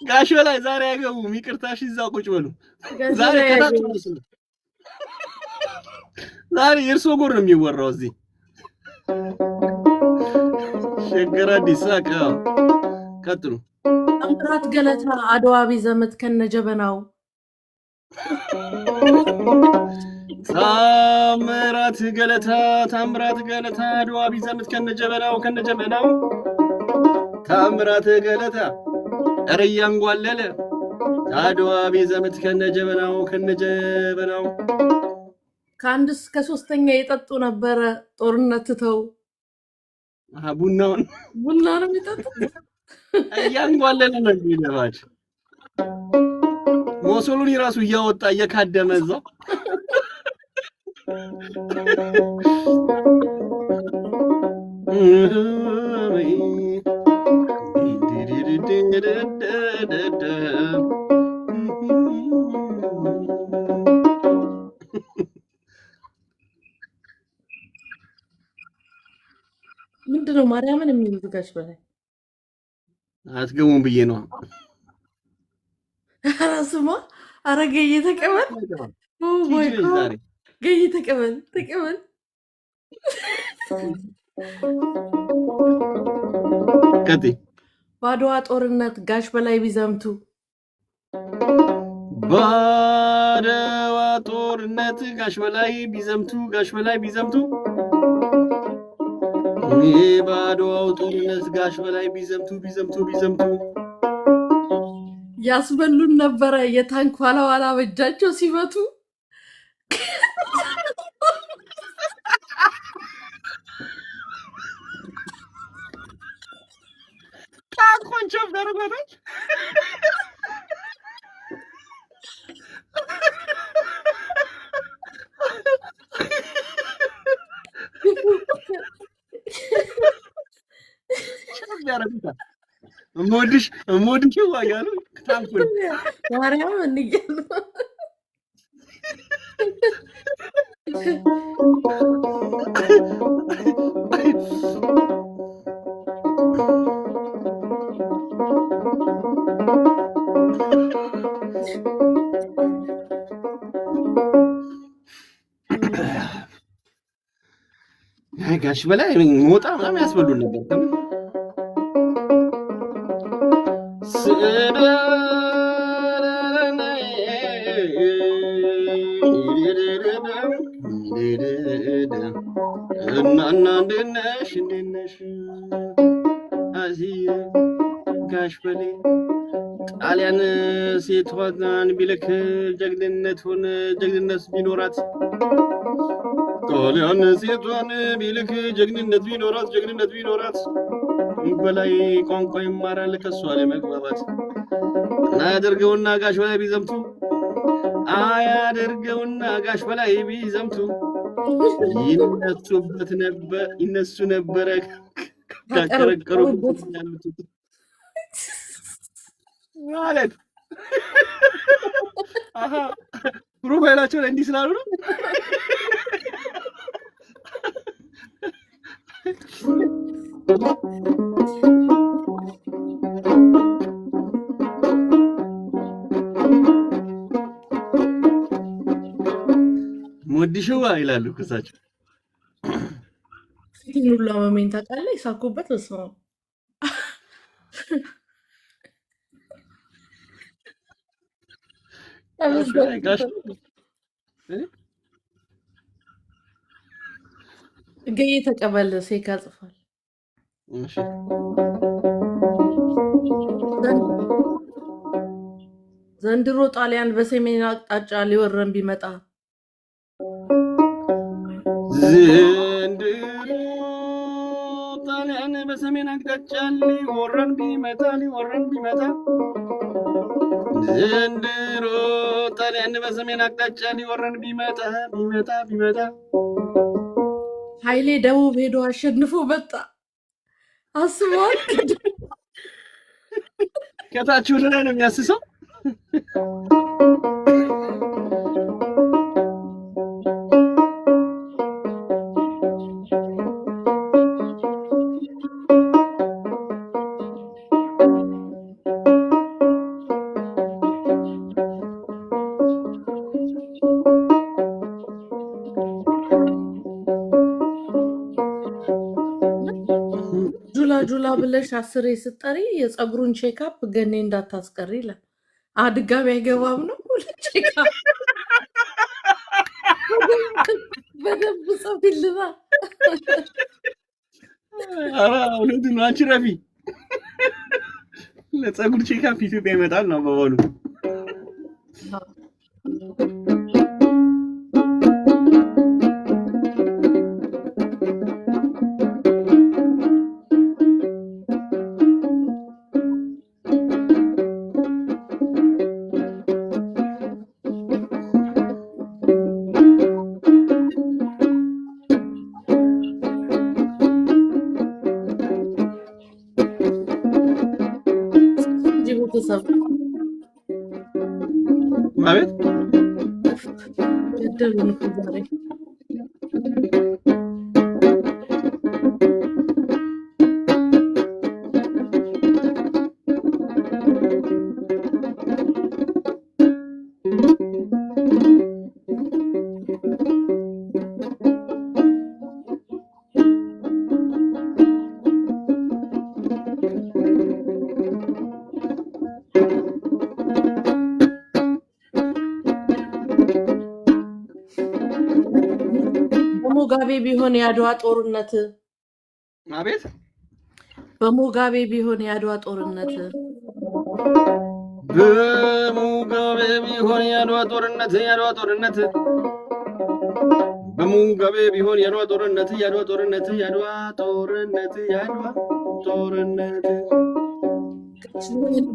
ጋሽ በላይ ዛሬ አይገቡም ይቅርታሽ ይዛው ቁጭ በሉ ዛሬ ከታጥሩስ ዛሬ የርሶ ጎር ነው የሚወራው እዚህ ሸገር አዲስ አበባ ቀጥሉ ታምራት ገለታ አድዋ ቢዘመት ከነጀበናው ታምራት ገለታ አድዋ ቢዘመት ከነጀበናው ታምራት ገለታ አረያን ጓለለ አድዋ ቢዘመት ከነጀበናው ከአንድ እስከ ሶስተኛ የጠጡ ነበር ጦርነት ተው ቡናውን የሚጠጡ አያንጓለለ ነው የሚለባች ሞሶሉኒ ራሱ እያወጣ እየካደመ እዛው ምንድነው ማርያምን የሚልጋሽ በላይ አትገቡም ብዬ ነው አራስማ አረገይ ተቀበል ወይ ገይ ተቀበል ከቲ ባድዋ ጦርነት ጋሽ በላይ ቢዘምቱ ባድዋ ጦርነት ጦርነት ጋሽ በላይ ቢዘምቱ ባድዋው ጦርነት ጋሽ በላይ ቢዘምቱ ያስበሉን ነበረ የታንክ ኋላ በእጃቸው ሲመቱ ታንኮን ቸፍደርበታል ቸፍደርበታል ሞድሽ ዋያሉ ታንኩን ማርያም እንየሉ ጋሽ በላይ ሞጣ ምናምን ያስበሉን ነበር እንደነሽ አዚየ ጋሽ በላይ ጣሊያን ሴቷን ቢልክ ጀግንነት ቢኖራት ጣሊያን ሴቷን ቢልክ ጀግንነት ቢኖራት በላይ ቋንቋ ይማራል ከሷ ላይ መግባባት አያደርገውና ጋሽ በላይ ቢዘምቱ ይነሱ ነበረ ካከረከሩበት ያሉት ማለት ፕሮፋይላቸው ላይ እንዲህ ስላሉ ነው ሞዲሽዋ ይላሉ ከሳቸው ሁሉ አመመኝ ታውቃለህ ይሳኩበት ነው ገይ ተቀበል ሴካ ጽፏል እሺ ዘንድሮ ጣሊያን በሰሜን አቅጣጫ ሊወረን ቢመጣ ጣሊያን በሰሜን አቅጣጫ ሊወረን ቢመጣ ዘንድሮ ጣሊያን በሰሜን አቅጣጫ ሊወረን ቢመጣ ኃይሌ ደቡብ ሄዶ አሸንፎ መጣ አስቧል ከታች ወደ ላይ ነው የሚያስሰው ጁላ ብለሽ 10 ስጠሪ የፀጉሩን ቼክአፕ ገኔ እንዳታስቀሪ ይላል ድጋሚ አይገባም ነው ቼክአፕ በደንብ ጸብልባ ሁለቱ ነው አንቺ ረፊ ለፀጉር ቼክአፕ ኢትዮጵያ ይመጣል ነው በበሉ ማለት ገደሉን ዛሬ ቢሆን ያድዋ ጦርነት አቤት በሙጋቤ ቢሆን ያድዋ ጦርነት በሙጋቤ ቢሆን ያድዋ ጦርነት በሙጋቤ ቢሆን ያድዋ ጦርነት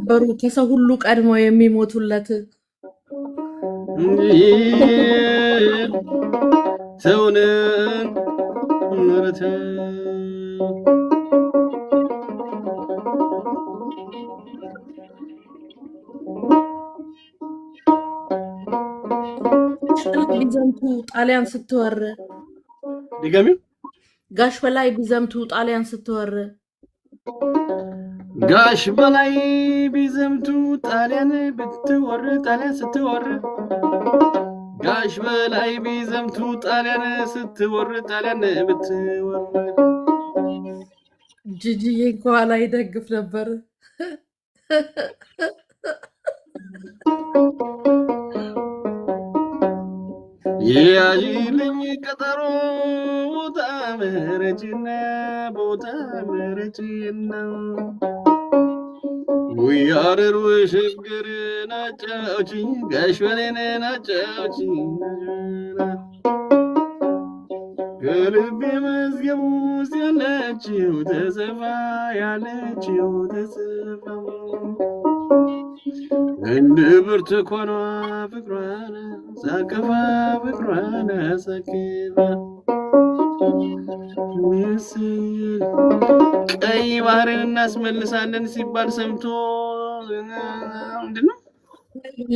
በሩ ከሰው ሁሉ ቀድሞ የሚሞቱለት ሰውን ምርት ቢዘምቱ ጣሊያን ስትወር ድገሚው ጋሽ በላይ ቢዘምቱ ጣሊያን ስትወር ጋሽ በላይ ቢዘምቱ ጣሊያን ስትወር ጋሽ በላይ ቢዘምቱ ጣሊያን ስትወር ጂጂዬ ከኋላ ይደግፍ ነበር ያጂልኝ ቀጠሮ ቦታ መረጭና ወያረሩ ሽግር ናጫውቺ ጋሽ በሌነ ናጫውቺ ከልቤ መዝገቡ ውስጥ ያለችው ተጽፋ እንደ ብርቱካኗ ፍቅሯን ሳቅፋ ቀይ ባህርን እናስመልሳለን ሲባል ሰምቶ ምንድነው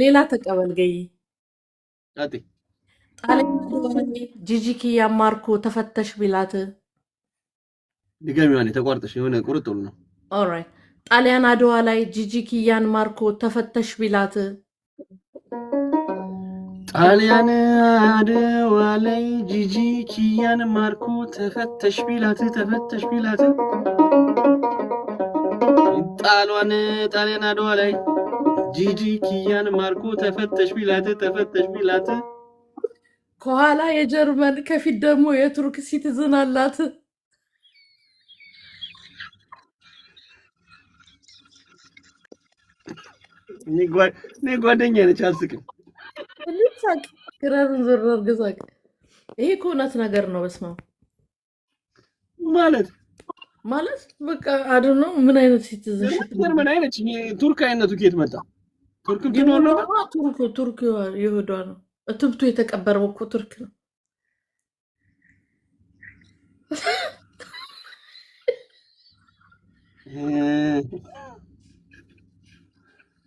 ሌላ ተቀበል ገይ አጤ ጣሊያን ጂጂኪያ ማርኮ ተፈተሽ ቢላት ድጋሚዋን ተቋርጠሽ የሆነ ቁርጥሉ ነው ኦልራይት ጣሊያን አድዋ ላይ ጂጂኪያን ማርኮ ተፈተሽ ቢላት ጣሊያን አድዋ ላይ ጂጂኪያን ማርኮ ተፈተሽ ቢላት ጣሊያን አድዋ ላይ ጂጂኪያን ማርኮ ተፈተሽ ቢላት ከኋላ የጀርመን ከፊት ደግሞ የቱርክ ሲቲዝን አላት እኔ ጓደኛ ነች አስቅም ልሳቅ ክራርን ዘረር ገዛቅ ይሄ ኮነት ነገር ነው በስማው ማለት በቃ አድኖ ምን አይነት ሲቲዝንሺፕ ጀርመን አይነች ቱርክ አይነቱ ከየት መጣ ቱርክ ቢኖር ነው ቱርክ ይሁዳ ነው እትብቱ የተቀበረው እኮ ቱርክ ነው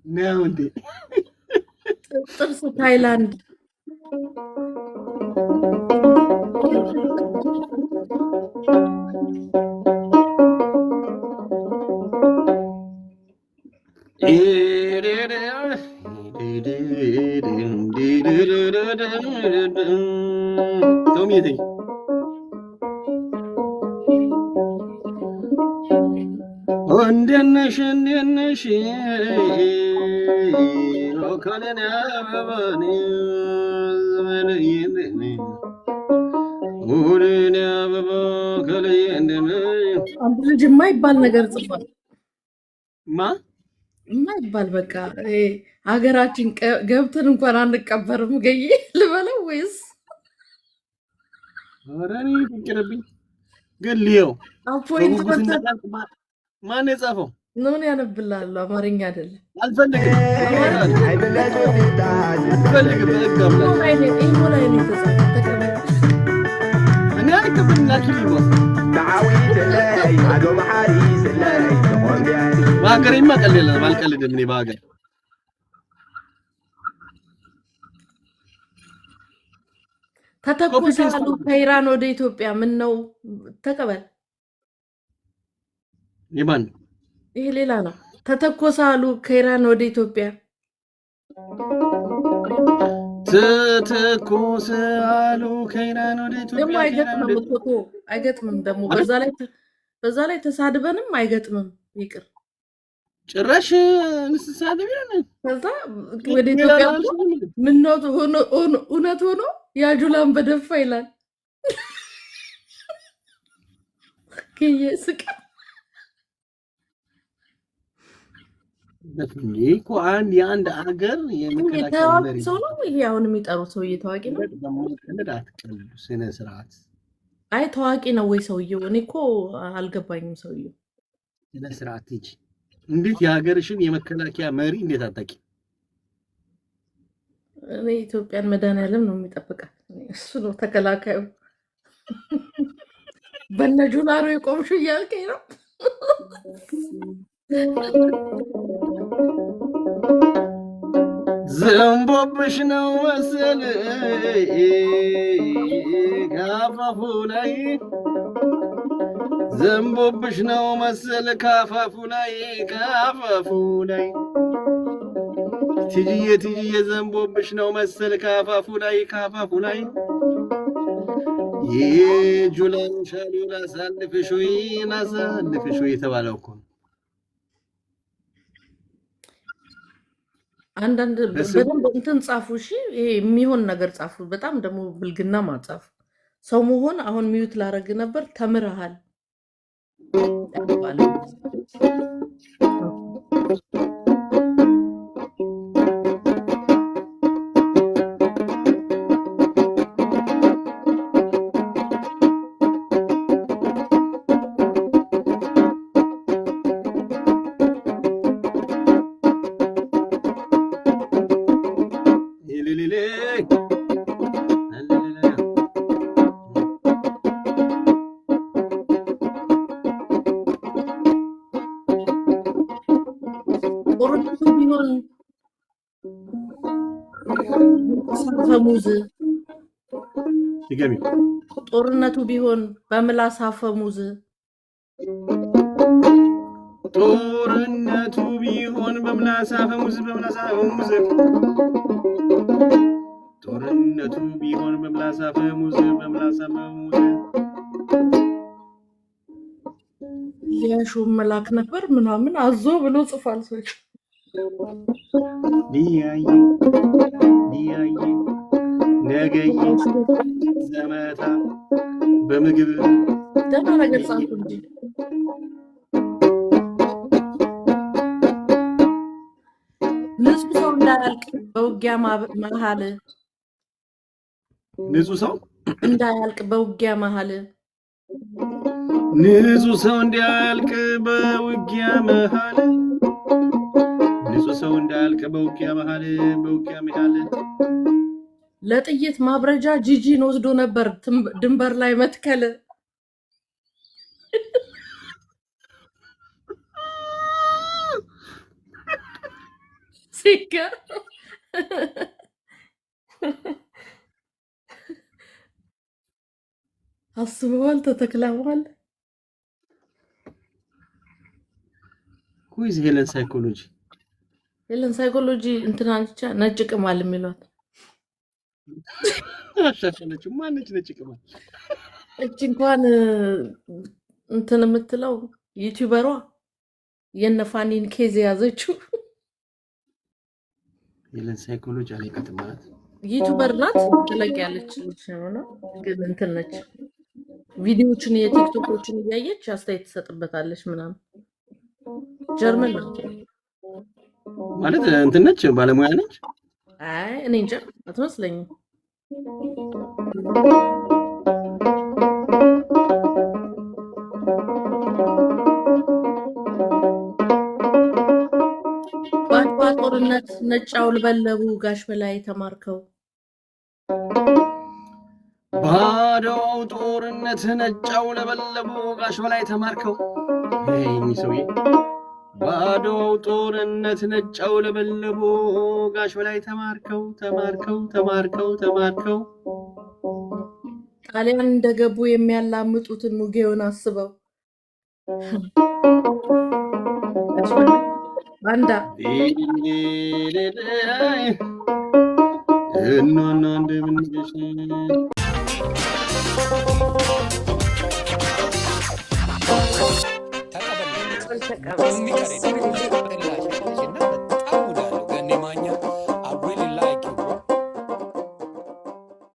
ነው እንዴ ጥርስ ታይላንድ ቶሚዬ እንደነሽ ወካለና አበባኔ ዘመኔ ወሬና አበባ ከለየ እንደነ አንድ ልጅ የማይባል ነገር ጽፏል ማ የማይባል በቃ ሀገራችን ገብተን እንኳን አንቀበርም ገይ ልበለው ወይስ አራኒ ፍቅርብኝ ግልየው አፖይንት ማን የጻፈው ነው ያነብላል አማርኛ አይደለም አልፈልግም እኔ አይከብድም ላኪልኝ በሀገሬማ ቀልድ አልቀልድም እኔ በሀገር ተተኩሳሉ ከኢራን ወደ ኢትዮጵያ ምን ነው ተቀበል ይማን ይሄ ሌላ ነው ተተኩሳሉ ከኢራን ወደ ኢትዮጵያ ተተኩሳሉ ከኢራን ወደ ኢትዮጵያ ደግሞ አይገጥምም ደግሞ በዛ ላይ ተሳድበንም አይገጥምም ይቅር ጭራሽ እንስሳደብ ይላል ከዛ ወደ ኢትዮጵያ ምን ነው እውነት ሆኖ ያጁላን በደፋ ይላል የስቅ እኮ የአንድ ሀገር የመከላከያ መሪ ሰው ነው ይሄ አሁን የሚጠሩት ሰውዬ ታዋቂ ነው። አትቀልዱ፣ ስነ ስርዓት። አይ ታዋቂ ነው ወይ ሰውዬው? እኔ እኮ አልገባኝም ሰውዬው። ስነ ስርዓት እንጂ እንዴት የሀገርሽን የመከላከያ መሪ እንዴት አታውቂ? እኔ ኢትዮጵያን መድኃኒዓለም ነው የሚጠብቃት። እሱ ነው ተከላካዩ። በነጁላሩ የቆምሹ እያልከኝ ነው? ዘንቦብሽ ነው መሰል ካፋፉ ላይ ዘንቦብሽ ነው መሰል ካፋፉ ላይ ትጅዬ ዘንቦብሽ ነው መሰል ካፋፉ ላይ የጁላን ሻሉን አሳልፍሽ ወይ የተባለው እኮ አንዳንድ በደንብ እንትን ጻፉ። እሺ ይሄ የሚሆን ነገር ጻፉ። በጣም ደግሞ ብልግና ማጻፉ ሰው መሆን አሁን ሚዩት ላረግ ነበር። ተምረሃል ጦርነቱ ቢሆን በምላስ አፈሙዝ ሊያሹ መላክ ነበር ምናምን አዞ ብሎ ጽፏል። ሰዎች ዲያዬ ነገዬ ዘመታ በምግብ ደህና ነገር ጻፉ እንጂ ንጹህ ሰው እንዳያልቅ በውጊያ መሀል ንጹህ ሰው እንዳያልቅ በውጊያ መሀል ንጹህ ሰው እንዳያልቅ በውጊያ መሀል ንጹህ ሰው እንዳያልቅ በውጊያ መሀል ለጥይት ማብረጃ ጂጂን ወስዶ ነበር ድንበር ላይ መትከል። ሲጋ አስበዋል፣ ተተክለዋል። ኩይዝ ሄለን ሳይኮሎጂ እንትና ነጭ ቅማል የሚሏት አሻሻለች። ማነች ነጭ ቅማል? እቺ እንኳን እንትን የምትለው ዩቲዩበሯ የነፋኒን ኬዝ ያዘችው ሄለን ሳይኮሎጂ አለቀት ማለት ዩቲዩበር ናት። ተለቅ ያለች ነው ግን እንትን ነች። ቪዲዮዎችን የቲክቶኮችን እያየች አስተያየት ትሰጥበታለች ምናምን። ጀርመን ናት ማለት እንትን ነች፣ ባለሙያ ነች። አይ እኔ እንጃ አትመስለኝም። በአድዋ ጦርነት ነጭ አውለበለቡ ጋሽ በላይ ተማርከው። በአድዋው ጦርነት ነጭ አውለበለቡ ጋሽ በላይ ተማርከው። ይሄ ሰውዬ በአድዋው ጦርነት ነጭ አውለበለቡ ጋሽ በላይ ተማርከው። ጣሊያን እንደገቡ የሚያላምጡትን ሙጌውን አስበው ባንዳ እናና እንደምንገሽ ተቀበል